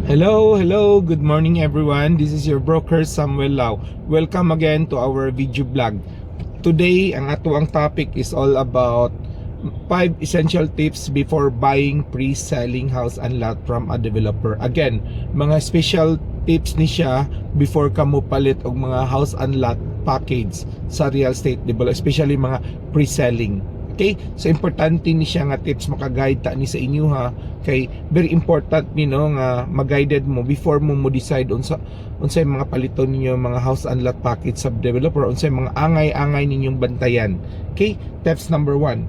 Hello, good morning everyone. This is your broker Samuel Lau. Welcome again to our video blog. Today, ang atuang topic is all about 5 essential tips before buying pre-selling house and lot from a developer. Again, mga special tips ni siya before ka mo palit og mga house and lot package sa real estate developer, especially mga pre-selling. Okay? So importante ni siya nga tips maka-guide ta ni sa inyo ha. Kay very important ni no nga mag-guided mo before mo decide unsay mga paliton ninyo mga house and lot package sa developer, unsay mga angay-angay ninyong bantayan. Okay? Tips number 1.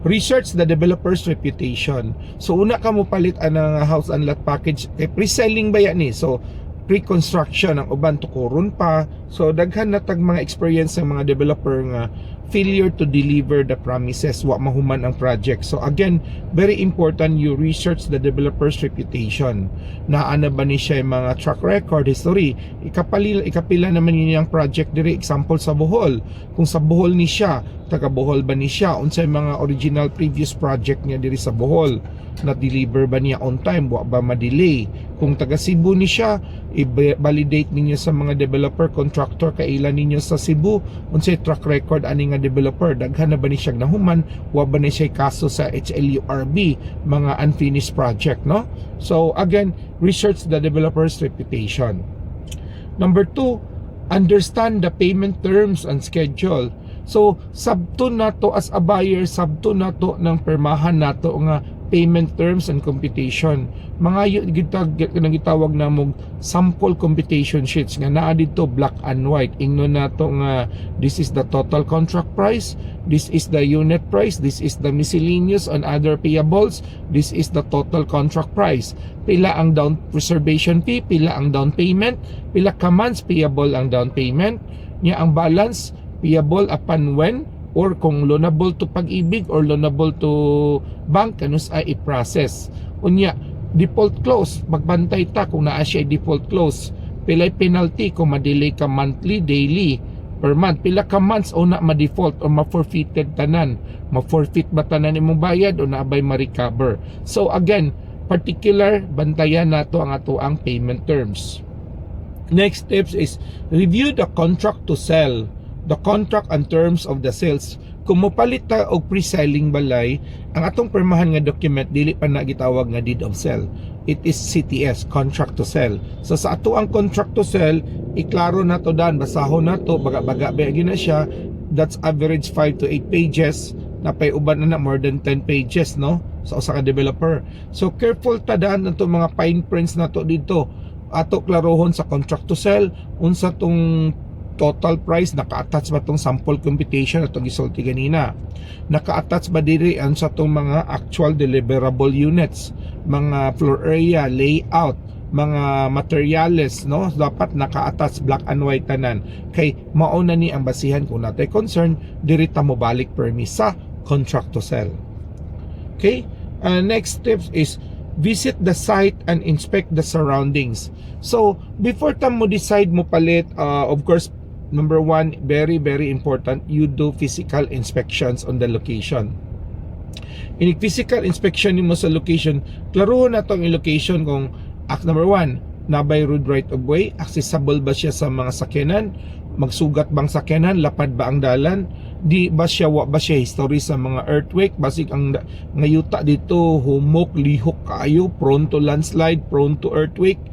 Research the developer's reputation. So una ka mo palit ang house and lot package kay pre-selling ba yan ni? So pre-construction ang uban tukuron pa. So daghan na tag mga experience ng mga developer nga failure to deliver the promises, wa mahuman ang project. So again, very important you research the developer's reputation. Naana ba ni siya yung mga track record, history? Ikapila naman yun yung project diri, example sa Bohol. Kung sa Bohol ni siya, taga Bohol ba ni siya? Unsay mga original previous project niya diri sa Bohol? Na-deliver ba niya on time? Wa ba ma-delay? Kung taga Cebu ni siya, i-validate ninyo sa mga developer, contractor, kailan ninyo sa Cebu, unsay track record ani nga developer, daghan na ba ni siya nahuman, wa ba ni siya kaso sa HLURB, mga unfinished project, no? So again, research the developer's reputation. Number 2, understand the payment terms and schedule. So sabto na to as a buyer, sabto na to ng permahan nato nga payment terms and computation. Mga gitawag na mong sample computation sheets nga naa dito black and white. Ingno nato nga this is the total contract price, this is the unit price, this is the miscellaneous and other payables, this is the total contract price. Pila ang down reservation fee, pila ang down payment, pila ka months payable ang down payment, nya ang balance payable upon when, or kung loanable to Pag-ibig or loanable to bank, kanus ay i-process. Unya, default clause, magbantay ta kung naa siya default clause. Pilay penalty kung ma-delay ka monthly, daily, per month. Pila ka months o na ma-default o ma-forfeited tanan. Ma-forfeit ba tanan imong bayad o naabay ma-recover. So again, particular, bantayan nato ang ato ang payment terms. Next tips is review the contract to sell, the contract and terms of the sales. Kung mopalit ta og pre-selling balay, ang atong permahan nga document dili pa na gitawag nga deed of sale. It is CTS, contract to sell. So sa ato ang contract to sell, iklaro na to dan, basahon na to, baga-baga gyud na siya. That's average 5 to 8 pages. Napay uban na more than 10 pages, no? So sa ka developer. So careful ta dan nato mga fine prints nato dito. Ato klarohon sa contract to sell, unsa tong total price, naka-attach ba tong sample computation atong gisulti ganina, naka-attach ba diri ang sa tong mga actual deliverable units, mga floor area, layout, mga materials, no? Dapat naka-attach black and white tanan, kay mao na ni ang basihan kung natay concern diri ta mo balik permis sa contract to sell. Okay, next tips is visit the site and inspect the surroundings. So before ta mo decide mo palit, of course, number 1, very important, you do physical inspections on the location. In physical inspection nimo sa location, klarohon na tong location kung number 1, nabay road right of way, accessible ba siya sa mga sakyanan, magsugat bang sakyanan, lapad ba ang dalan, di ba siya wa ba siya history sa mga earthquake, basig ang ngayuta dito humok, lihok kayo, prone to landslide, prone to earthquake,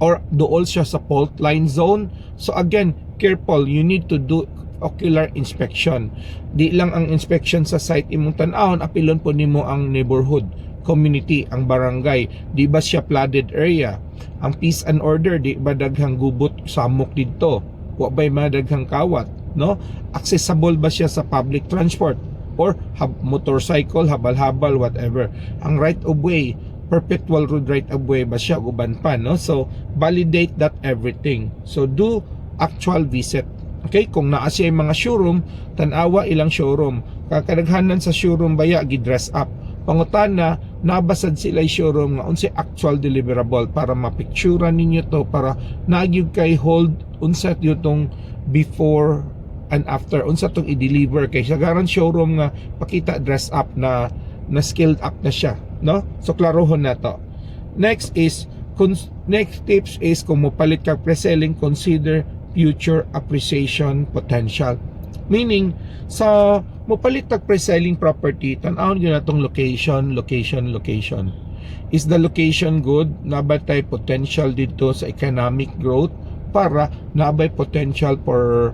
or dool siya sa fault line zone. So again, careful, you need to do ocular inspection. Di lang ang inspection sa site imong tan-awon, apilon po nimo ang neighborhood, community, ang barangay. Di ba siya flooded area? Ang peace and order, di ba daghang gubot, samok dito? Wa ba'y madaghang kawat, no? Accessible ba siya sa public transport or motorcycle, habal-habal, whatever? Ang right of way, perpetual road right of way ba siya, uban pa, no? So validate that everything. So do actual visit. Okay, kung naa siya yung mga showroom, tanawa ilang showroom, kakadaghanan sa showroom baya gi-dress up. Pangutan na nabasad sila yung showroom nga unsay actual deliverable para mapicturean ninyo to, para nagyud kay hold unsa yung before and after, unsa tong i-deliver kay sa garan showroom nga pakita dress up na skilled up na siya, no? So klarohon na to. Next is Next tips is kung mupalit ka pre-selling, consider future appreciation potential. Meaning, sa mupalit ka pre-selling property, tanawon yun na itong location. Is the location good? Nabatay potential dito sa economic growth para nabay potential for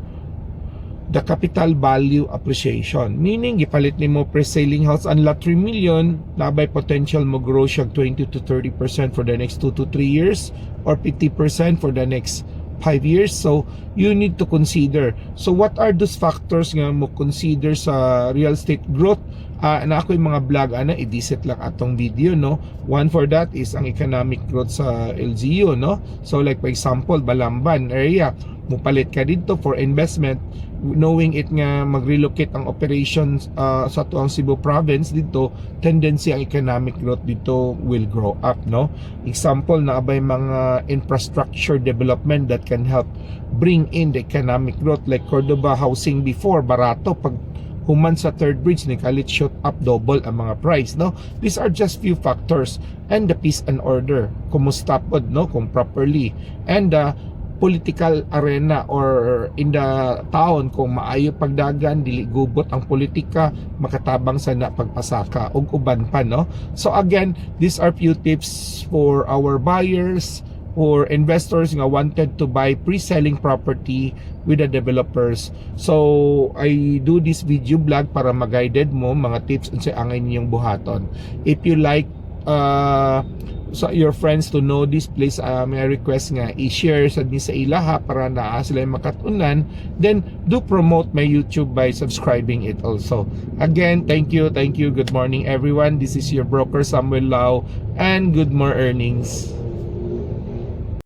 the capital value appreciation. Meaning, ipalit ni mo pre-selling house unla 3 million, nabay potential mo grow siya 20 to 30% for the next 2 to 3 years or 50% for the next 5 years. So, you need to consider. So, what are those factors nga mo consider sa real estate growth? Na ako yung mga vlog, i-visit lang atong video, no? One for that is ang economic growth sa LGU, no? So, like for example, Balamban area, mupalit ka dito for investment, knowing it nga mag-relocate ang operations sa tuang Cebu province dito, tendency ang economic growth dito will grow up, no? Example na abay mga infrastructure development that can help bring in the economic growth, like Cordoba housing before, barato, pag human sa third bridge ni kalit shoot up double ang mga price, no? These are just few factors. And the peace and order, kumusta pod, no, kung properly, and the political arena or in the town, kung maayo pagdagan, dili gubot ang politika, makatabang sa na pagpasaka ug uban pa, no? So again, these are few tips for our buyers or investors nga wanted to buy pre-selling property with the developers. So I do this video blog para mag-guided mo mga tips unsay angay ninyong buhaton. If you like so your friends to know this, please may request nga i-share sa sa ilaha para na sila makatunan. Then do promote my YouTube by subscribing it also. Again, thank you. Good morning everyone. This is your broker Samuel Lau, and good more earnings.